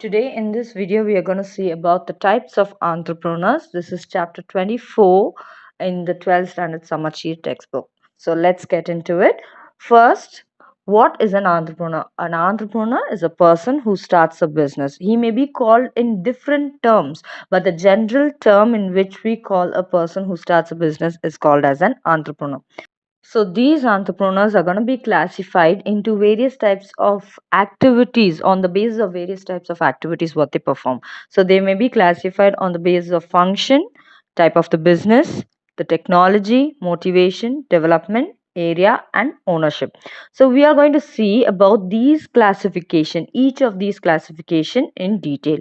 Today in this video we are going to see about the types of entrepreneurs. This is chapter 24 in the 12th standard summer cheat textbook. So let's get into it. First, what is an entrepreneur? An entrepreneur is a person who starts a business. He may be called in different terms, but the general term in which we call a person who starts a business is called as an entrepreneur. So these entrepreneurs are going to be classified into various types of activities on the basis of various types of activities what they perform. So they may be classified on the basis of function, type of the business, the technology, motivation, development, area and ownership. So we are going to see about these classification, each of these classification in detail.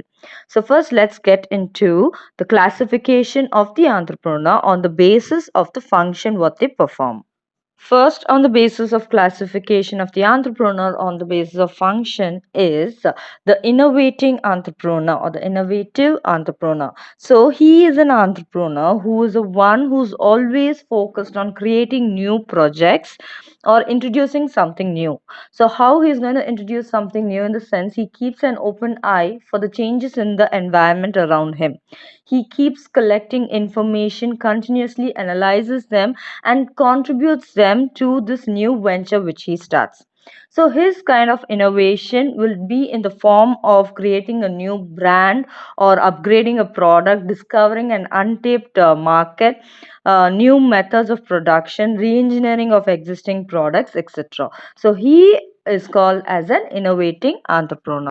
So first let's get into the classification of the entrepreneur on the basis of the function what they perform. First, on the basis of classification of the entrepreneur on the basis of function is the innovating entrepreneur or the innovative entrepreneur. So he is an entrepreneur who is the one who's always focused on creating new projects or introducing something new. So how he's going to introduce something new in the sense he keeps an open eye for the changes in the environment around him. He keeps collecting information, continuously analyzes them and contributes them to this new venture which he starts. So his kind of innovation will be in the form of creating a new brand or upgrading a product, discovering an untapped market, new methods of production, re-engineering of existing products, etc. So he is called as an innovating entrepreneur.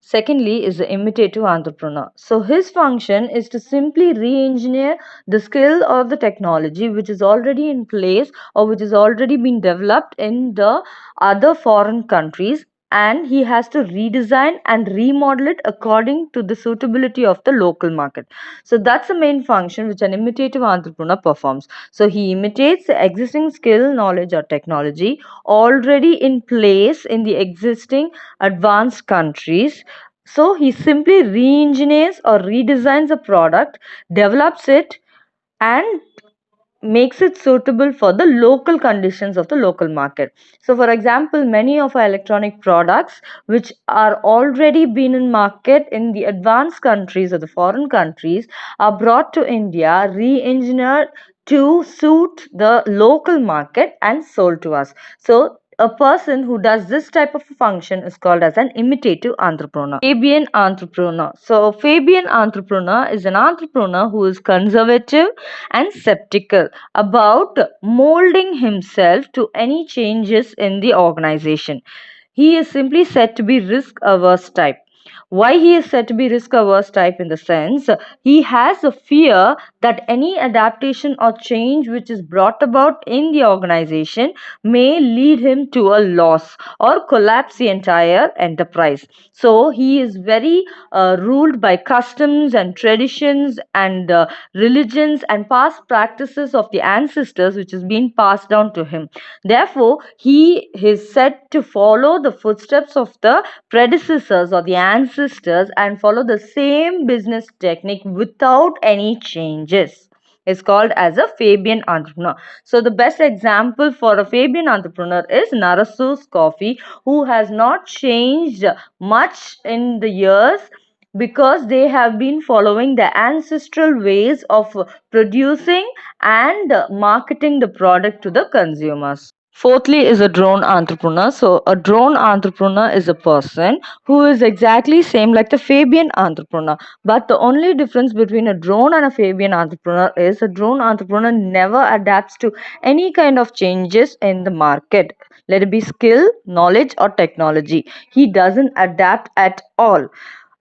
Secondly is the imitative entrepreneur. So his function is to simply re-engineer the skill or the technology which is already in place or which is already been developed in the other foreign countries, and he has to redesign and remodel it according to the suitability of the local market. So that's the main function which an imitative entrepreneur performs. So he imitates the existing skill, knowledge or technology already in place in the existing advanced countries. So he simply re-engineers or redesigns a product, develops it and makes it suitable for the local conditions of the local market. So for example, many of our electronic products which are already been in market in the advanced countries or the foreign countries are brought to India, re-engineered to suit the local market and sold to us. So a person who does this type of function is called as an imitative entrepreneur. Fabian entrepreneur. So Fabian entrepreneur is an entrepreneur who is conservative and skeptical about molding himself to any changes in the organization. He is simply said to be risk averse type. Why he is said to be risk averse type? In the sense he has a fear that any adaptation or change which is brought about in the organization may lead him to a loss or collapse the entire enterprise. So he is very ruled by customs and traditions and religions and past practices of the ancestors which has been passed down to him. Therefore he is said to follow the footsteps of the predecessors or the ancestors and follow the same business technique without any changes. Is called as a Fabian entrepreneur. So the best example for a Fabian entrepreneur is Narasu's coffee, who has not changed much in the years because they have been following the ancestral ways of producing and marketing the product to the consumers. Fourthly is a drone entrepreneur. So a drone entrepreneur is a person who is exactly same like the Fabian entrepreneur. But the only difference between a drone and a Fabian entrepreneur is a drone entrepreneur never adapts to any kind of changes in the market. Let it be skill, knowledge or technology. He doesn't adapt at all.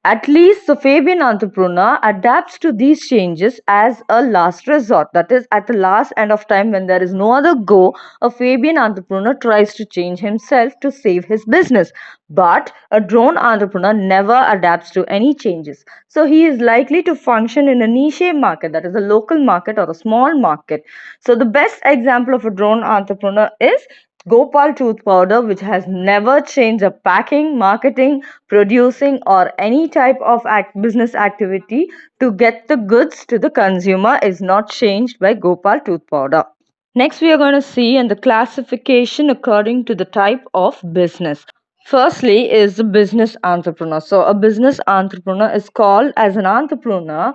At least the Fabian entrepreneur adapts to these changes as a last resort. That is, at the last end of time when there is no other go, a Fabian entrepreneur tries to change himself to save his business. But a drone entrepreneur never adapts to any changes. So he is likely to function in a niche market, that is a local market or a small market. So the best example of a drone entrepreneur is Gopal tooth powder, which has never changed the packing, marketing, producing, or any type of business activity to get the goods to the consumer, is not changed by Gopal tooth powder. Next, we are going to see in the classification according to the type of business. Firstly is the business entrepreneur. So a business entrepreneur is called as an entrepreneur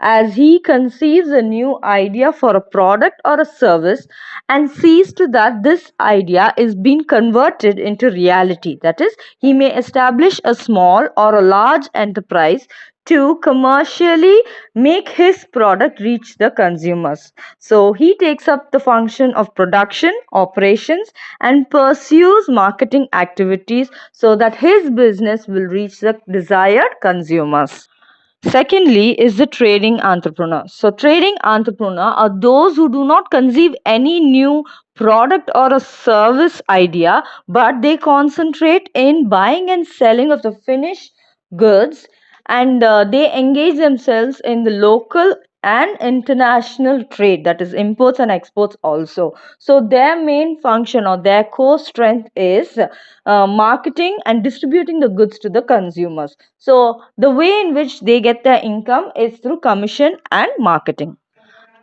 as he conceives a new idea for a product or a service and sees to that this idea is being converted into reality. That is, he may establish a small or a large enterprise to commercially make his product reach the consumers. So he takes up the function of production, operations, and pursues marketing activities so that his business will reach the desired consumers. Secondly, is the trading entrepreneur. So, trading entrepreneur are those who do not conceive any new product or a service idea, but they concentrate in buying and selling of the finished goods, and they engage themselves in the local and international trade, that is imports and exports also. So their main function or their core strength is marketing and distributing the goods to the consumers. So the way in which they get their income is through commission and marketing.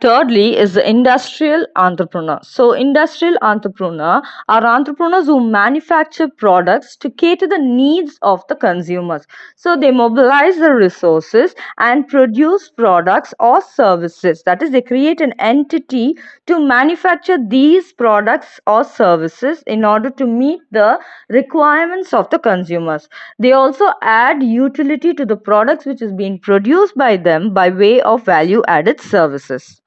Thirdly is the industrial entrepreneur. So industrial entrepreneur are entrepreneurs who manufacture products to cater the needs of the consumers. So they mobilize the resources and produce products or services. That is, they create an entity to manufacture these products or services in order to meet the requirements of the consumers. They also add utility to the products which is being produced by them by way of value added services.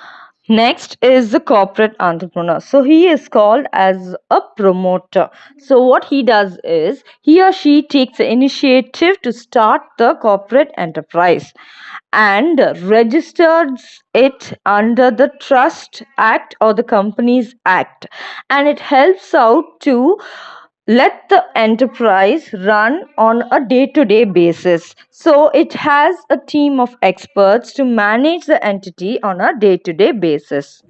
Next is the corporate entrepreneur. So he is called as a promoter. So what he does is he or she takes the initiative to start the corporate enterprise and registers it under the Trust Act or the Companies Act, and it helps out to let the enterprise run on a day to day basis. So it has a team of experts to manage the entity on a day to day basis.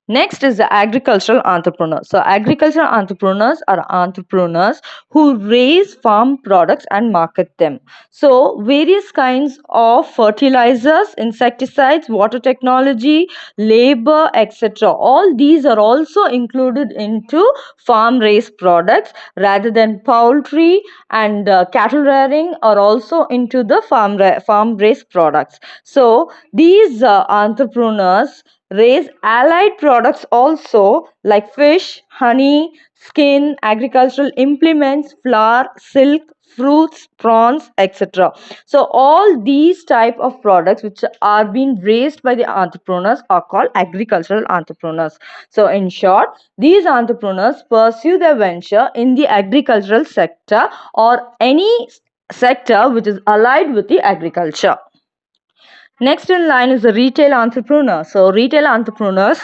Next is the agricultural entrepreneur. So, agricultural entrepreneurs are entrepreneurs who raise farm products and market them. So, various kinds of fertilizers, insecticides, water technology, labor, etc. All these are also included into farm raised products rather than poultry and cattle rearing are also into the farm raised products. So, these entrepreneurs raise allied products also like fish, honey, skin, agricultural implements, flour, silk, fruits, prawns, etc. So all these type of products which are being raised by the entrepreneurs are called agricultural entrepreneurs. So in short, these entrepreneurs pursue their venture in the agricultural sector or any sector which is allied with the agriculture. Next in line is the retail entrepreneur. So, retail entrepreneurs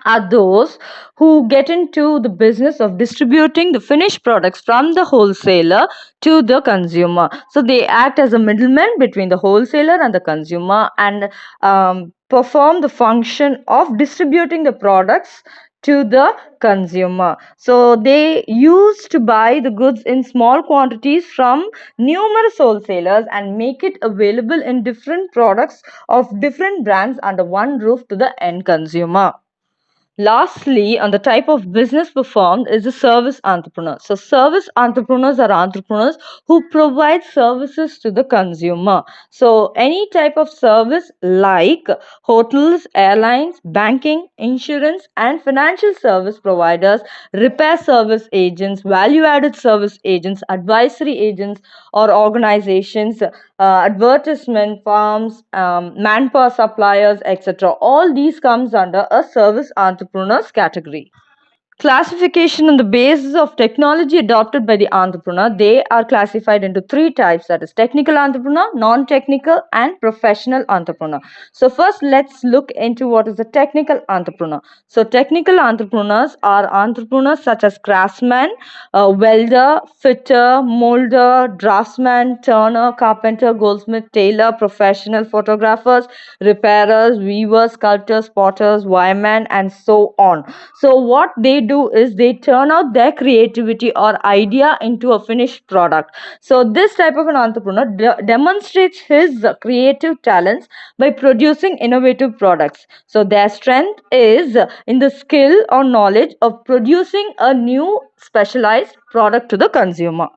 are those who get into the business of distributing the finished products from the wholesaler to the consumer. So, they act as a middleman between the wholesaler and the consumer and perform the function of distributing the products to the consumer. So they used to buy the goods in small quantities from numerous wholesalers and make it available in different products of different brands under one roof to the end consumer. Lastly, on the type of business performed is the service entrepreneur. So, service entrepreneurs are entrepreneurs who provide services to the consumer. So, any type of service like hotels, airlines, banking, insurance, and financial service providers, repair service agents, value added service agents, advisory agents, or organizations, advertisement firms, manpower suppliers, etc. All these comes under a service entrepreneurs category. Classification on the basis of technology adopted by the entrepreneur, they are classified into three types, that is technical entrepreneur, non-technical, and professional entrepreneur. So first let's look into what is the technical entrepreneur. So technical entrepreneurs are entrepreneurs such as craftsman, welder, fitter, molder, draftsman, turner, carpenter, goldsmith, tailor, professional photographers, repairers, weavers, sculptors, potters, wiremen, and so on. So what they do is they turn out their creativity or idea into a finished product. So this type of an entrepreneur demonstrates his creative talents by producing innovative products. So their strength is in the skill or knowledge of producing a new specialized product to the consumer.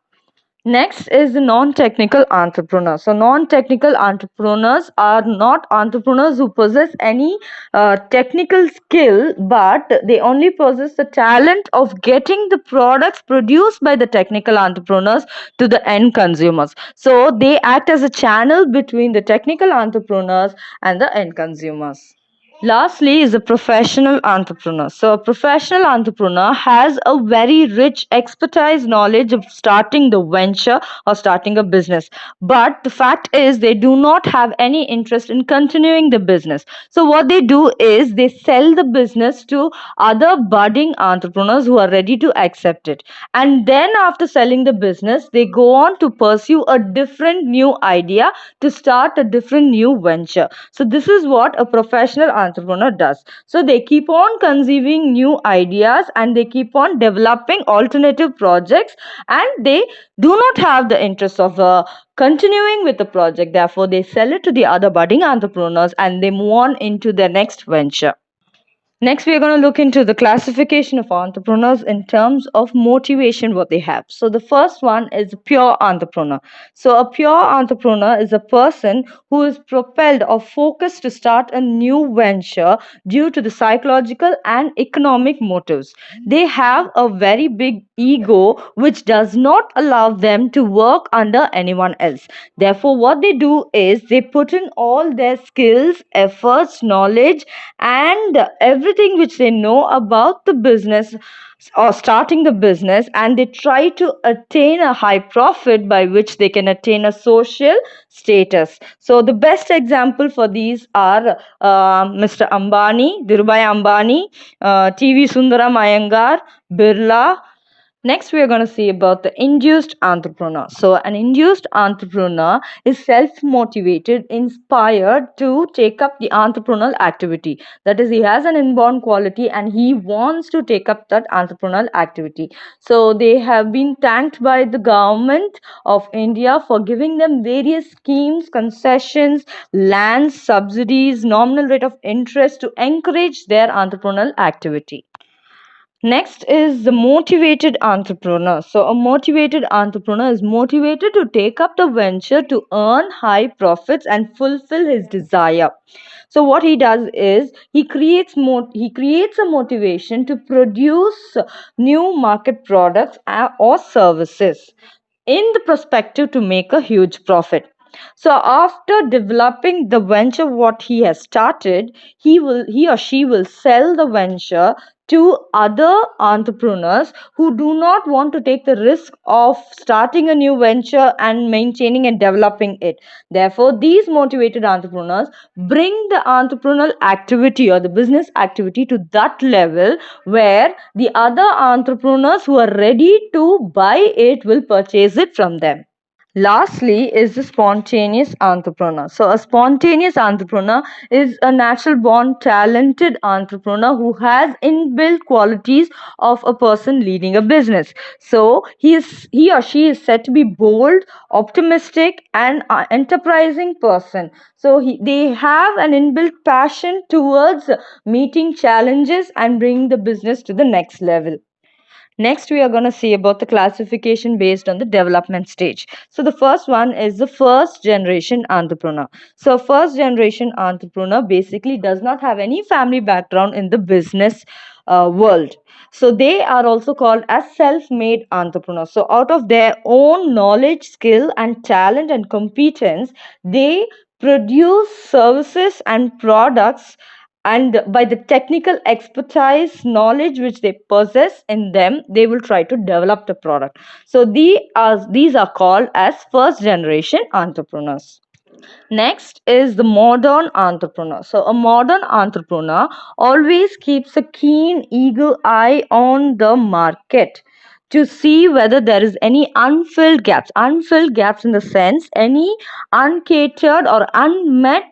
Next is the non-technical entrepreneur. So non-technical entrepreneurs are not entrepreneurs who possess any technical skill, but they only possess the talent of getting the products produced by the technical entrepreneurs to the end consumers. So they act as a channel between the technical entrepreneurs and the end consumers. Lastly is a professional entrepreneur. So a professional entrepreneur has a very rich expertise knowledge of starting the venture or starting a business. But the fact is they do not have any interest in continuing the business. So what they do is they sell the business to other budding entrepreneurs who are ready to accept it. And then after selling the business, they go on to pursue a different new idea to start a different new venture. So this is what a professional entrepreneur does. So they keep on conceiving new ideas and they keep on developing alternative projects, and they do not have the interest of continuing with the project. Therefore, they sell it to the other budding entrepreneurs and they move on into their next venture. Next, we are going to look into the classification of entrepreneurs in terms of motivation, what they have. So, the first one is a pure entrepreneur. So, a pure entrepreneur is a person who is propelled or focused to start a new venture due to the psychological and economic motives. They have a very big ego which does not allow them to work under anyone else. Therefore, what they do is they put in all their skills, efforts, knowledge, and everything which they know about the business or starting the business, and they try to attain a high profit by which they can attain a social status. So the best example for these are Mr. Ambani, Dhirubhai Ambani, TV Sundaram Iyengar, Birla. Next, we are going to see about the induced entrepreneur. So, an induced entrepreneur is self motivated, inspired to take up the entrepreneurial activity. That is, he has an inborn quality and he wants to take up that entrepreneurial activity. So, they have been thanked by the government of India for giving them various schemes, concessions, lands, subsidies, nominal rate of interest to encourage their entrepreneurial activity. Next is the motivated entrepreneur. So, a motivated entrepreneur is motivated to take up the venture to earn high profits and fulfill his desire. So, what he does is he creates a motivation to produce new market products or services in the perspective to make a huge profit. So after developing the venture what he has started, he or she will sell the venture to other entrepreneurs who do not want to take the risk of starting a new venture and maintaining and developing it. Therefore, these motivated entrepreneurs bring the entrepreneurial activity or the business activity to that level where the other entrepreneurs who are ready to buy it will purchase it from them. Lastly is the spontaneous entrepreneur. So a spontaneous entrepreneur is a natural born talented entrepreneur who has inbuilt qualities of a person leading a business. So he or she is said to be bold, optimistic, and enterprising person. So they have an inbuilt passion towards meeting challenges and bringing the business to the next level. Next, we are going to see about the classification based on the development stage. So, the first one is the first generation entrepreneur. So, first generation entrepreneur basically does not have any family background in the business world. So, they are also called as self made entrepreneurs. So, out of their own knowledge, skill, and talent and competence, they produce services and products, and by the technical expertise knowledge which they possess in them, they will try to develop the product. So these are called as first generation entrepreneurs. Next is the modern entrepreneur. So, a modern entrepreneur always keeps a keen, eager eye on the market to see whether there is any unfilled gaps. Unfilled gaps in the sense any uncatered or unmet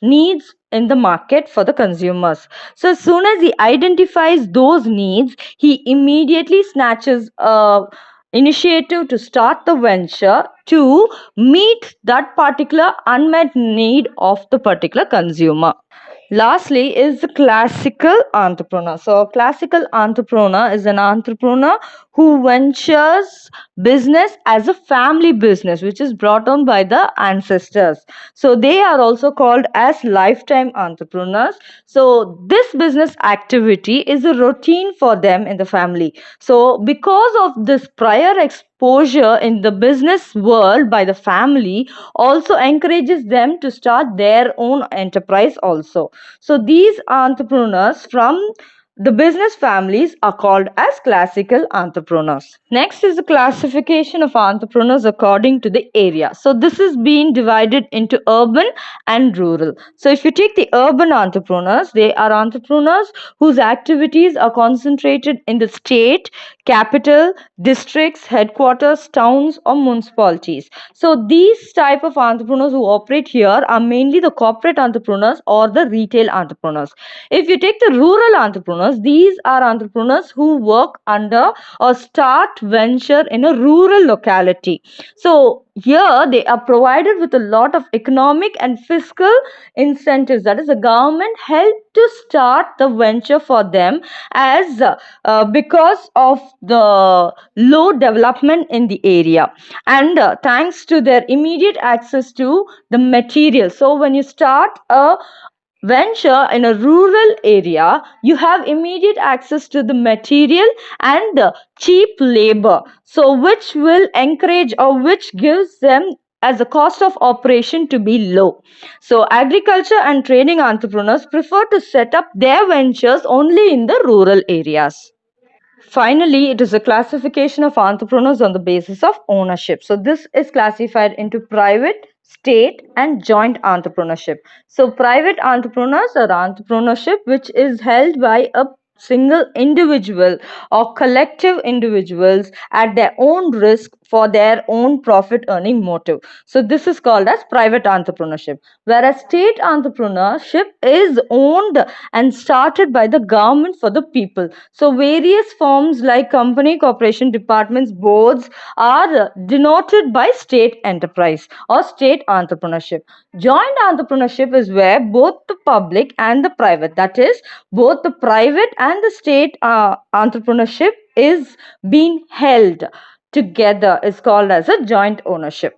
needs in the market for the consumers. So, as soon as he identifies those needs, he immediately snatches a initiative to start the venture to meet that particular unmet need of the particular consumer. Lastly is the classical entrepreneur. So a classical entrepreneur is an entrepreneur who ventures business as a family business which is brought on by the ancestors. So they are also called as lifetime entrepreneurs. So this business activity is a routine for them in the family. So because of this prior exposure in the business world by the family also encourages them to start their own enterprise also. So these entrepreneurs from the business families are called as classical entrepreneurs. Next is the classification of entrepreneurs according to the area. So this is being divided into urban and rural. So if you take the urban entrepreneurs, they are entrepreneurs whose activities are concentrated in the state, capital, districts, headquarters, towns or municipalities. So these type of entrepreneurs who operate here are mainly the corporate entrepreneurs or the retail entrepreneurs. If you take the rural entrepreneurs, these are entrepreneurs who work under or start venture in a rural locality. So here they are provided with a lot of economic and fiscal incentives. That is, the government help to start the venture for them as because of the low development in the area, and thanks to their immediate access to the material. So when you start a venture in a rural area, you have immediate access to the material and cheap labor, so which will encourage or which gives them as a cost of operation to be low. So agriculture and trading entrepreneurs prefer to set up their ventures only in the rural areas. Finally, it is a classification of entrepreneurs on the basis of ownership. So, this is classified into private, state, and joint entrepreneurship. So, private entrepreneurs are entrepreneurship which is held by a single individual or collective individuals at their own risk for their own profit earning motive. So this is called as private entrepreneurship, whereas state entrepreneurship is owned and started by the government for the people. So various forms like company, corporation, departments, boards are denoted by state enterprise or state entrepreneurship. Joint entrepreneurship is where both the public and the private, that is, both the private and the state entrepreneurship is being held together, is called as a joint ownership.